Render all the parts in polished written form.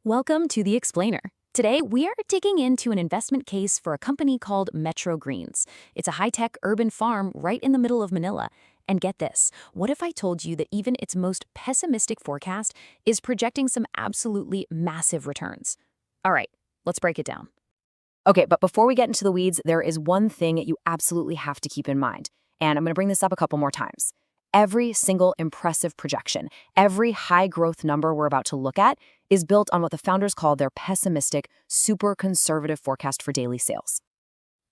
Welcome to The Explainer. Today, we are digging into an investment case for a company called Microgreens. It's a high-tech urban farm right in the middle of Manila. And get this, what if I told you that even its most pessimistic forecast is projecting some absolutely massive returns? All right, let's break it down. Okay, but before we get into the weeds, there is one thing you absolutely have to keep in mind. And I'm going to bring this up a couple more times. Every single impressive projection, every high growth number we're about to look at is built on what the founders call their pessimistic, super conservative forecast for daily sales.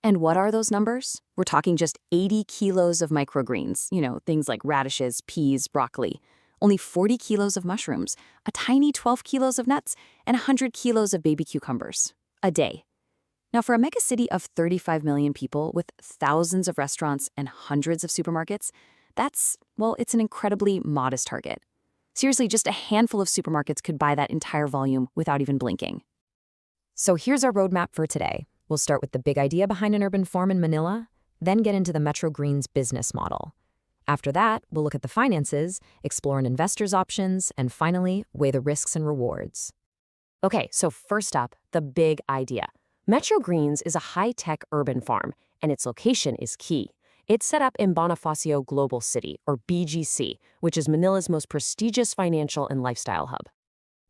And what are those numbers? We're talking just 80 kilos of microgreens, things like radishes, peas, broccoli. Only 40 kilos of mushrooms, a tiny 12 kilos of nuts, and 100 kilos of baby cucumbers a day. Now, for a mega city of 35 million people with thousands of restaurants and hundreds of supermarkets, it's an incredibly modest target. Seriously, just a handful of supermarkets could buy that entire volume without even blinking. So here's our roadmap for today. We'll start with the big idea behind an urban farm in Manila, then get into the Microgreens business model. After that, we'll look at the finances, explore an investor's options, and finally, weigh the risks and rewards. Okay, so first up, the big idea. Microgreens is a high-tech urban farm, and its location is key. It's set up in Bonifacio Global City, or BGC, which is Manila's most prestigious financial and lifestyle hub.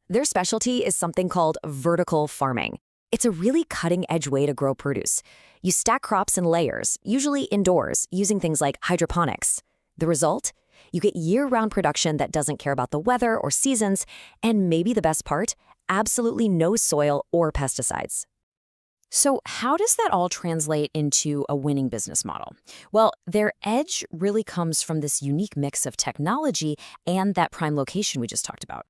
Their specialty is something called vertical farming. It's a really cutting-edge way to grow produce. You stack crops in layers, usually indoors, using things like hydroponics. The result? You get year-round production that doesn't care about the weather or seasons, and maybe the best part, absolutely no soil or pesticides. So how does that all translate into a winning business model? Well, their edge really comes from this unique mix of technology and that prime location we just talked about.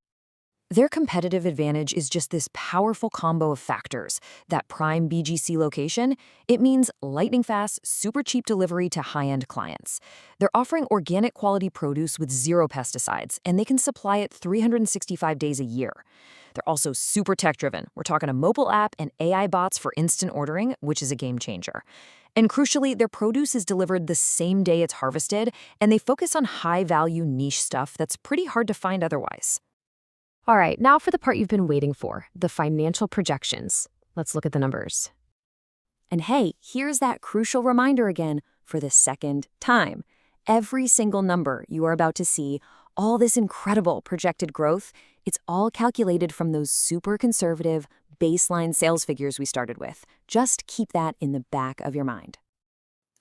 Their competitive advantage is just this powerful combo of factors. That prime BGC location, it means lightning fast, super cheap delivery to high-end clients. They're offering organic quality produce with zero pesticides, and they can supply it 365 days a year. They're also super tech-driven. We're talking a mobile app and AI bots for instant ordering, which is a game changer. And crucially, their produce is delivered the same day it's harvested, and they focus on high-value niche stuff that's pretty hard to find otherwise. All right, now for the part you've been waiting for, the financial projections. Let's look at the numbers. And hey, here's that crucial reminder again for the second time. Every single number you are about to see, all this incredible projected growth, it's all calculated from those super conservative baseline sales figures we started with. Just keep that in the back of your mind.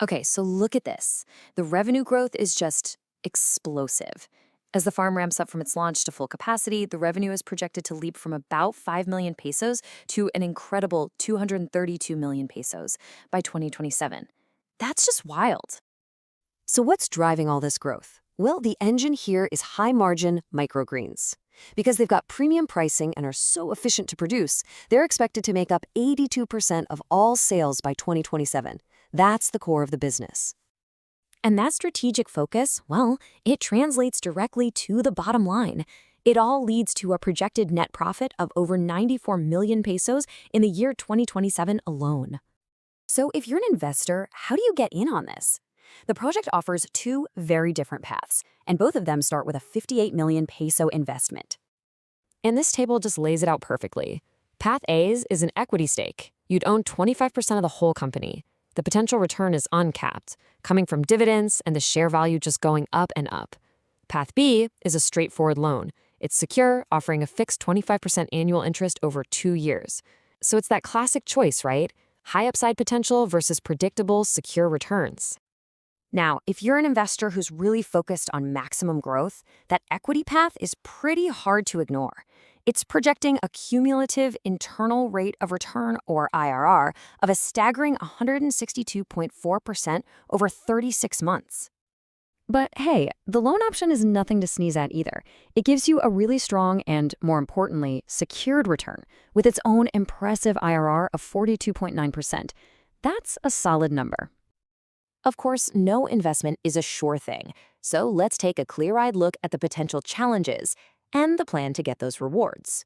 Okay, so look at this. The revenue growth is just explosive. As the farm ramps up from its launch to full capacity, the revenue is projected to leap from about 5 million pesos to an incredible 232 million pesos by 2027. That's just wild. So what's driving all this growth? Well, the engine here is high-margin microgreens. Because they've got premium pricing and are so efficient to produce, they're expected to make up 82% of all sales by 2027. That's the core of the business. And that strategic focus, well, it translates directly to the bottom line. It all leads to a projected net profit of over 94 million pesos in the year 2027 alone. So if you're an investor, how do you get in on this? The project offers two very different paths, and both of them start with a 58 million peso investment. And this table just lays it out perfectly. Path A's is an equity stake. You'd own 25% of the whole company. The potential return is uncapped, coming from dividends and the share value just going up and up. Path B is a straightforward loan. It's secure, offering a fixed 25% annual interest over 2 years. So it's that classic choice, right? High upside potential versus predictable, secure returns. Now, if you're an investor who's really focused on maximum growth, that equity path is pretty hard to ignore. It's projecting a cumulative internal rate of return, or IRR, of a staggering 162.4% over 36 months. But hey, the loan option is nothing to sneeze at either. It gives you a really strong and, more importantly, secured return with its own impressive IRR of 42.9%. That's a solid number. Of course, no investment is a sure thing, so let's take a clear-eyed look at the potential challenges and the plan to get those rewards.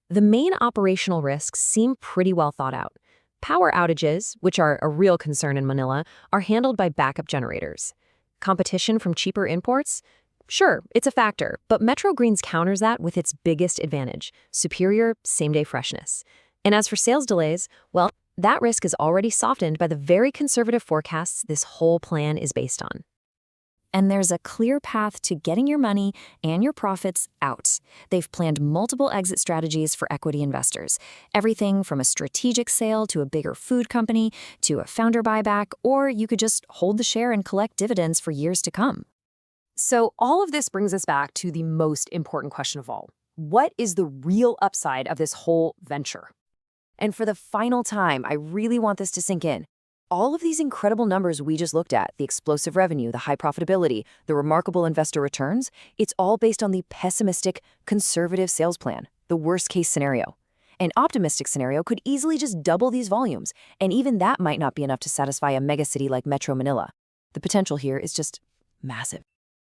The main operational risks seem pretty well thought out. Power outages, which are a real concern in Manila, are handled by backup generators. Competition from cheaper imports? Sure, it's a factor, but Microgreens counters that with its biggest advantage, superior same-day freshness. And as for sales delays, well, that risk is already softened by the very conservative forecasts this whole plan is based on. And there's a clear path to getting your money and your profits out. They've planned multiple exit strategies for equity investors, everything from a strategic sale to a bigger food company to a founder buyback, or you could just hold the share and collect dividends for years to come. So all of this brings us back to the most important question of all. What is the real upside of this whole venture? And for the final time, I really want this to sink in. All of these incredible numbers we just looked at, the explosive revenue, the high profitability, the remarkable investor returns, it's all based on the pessimistic, conservative sales plan, the worst-case scenario. An optimistic scenario could easily just double these volumes, and even that might not be enough to satisfy a megacity like Metro Manila. The potential here is just massive.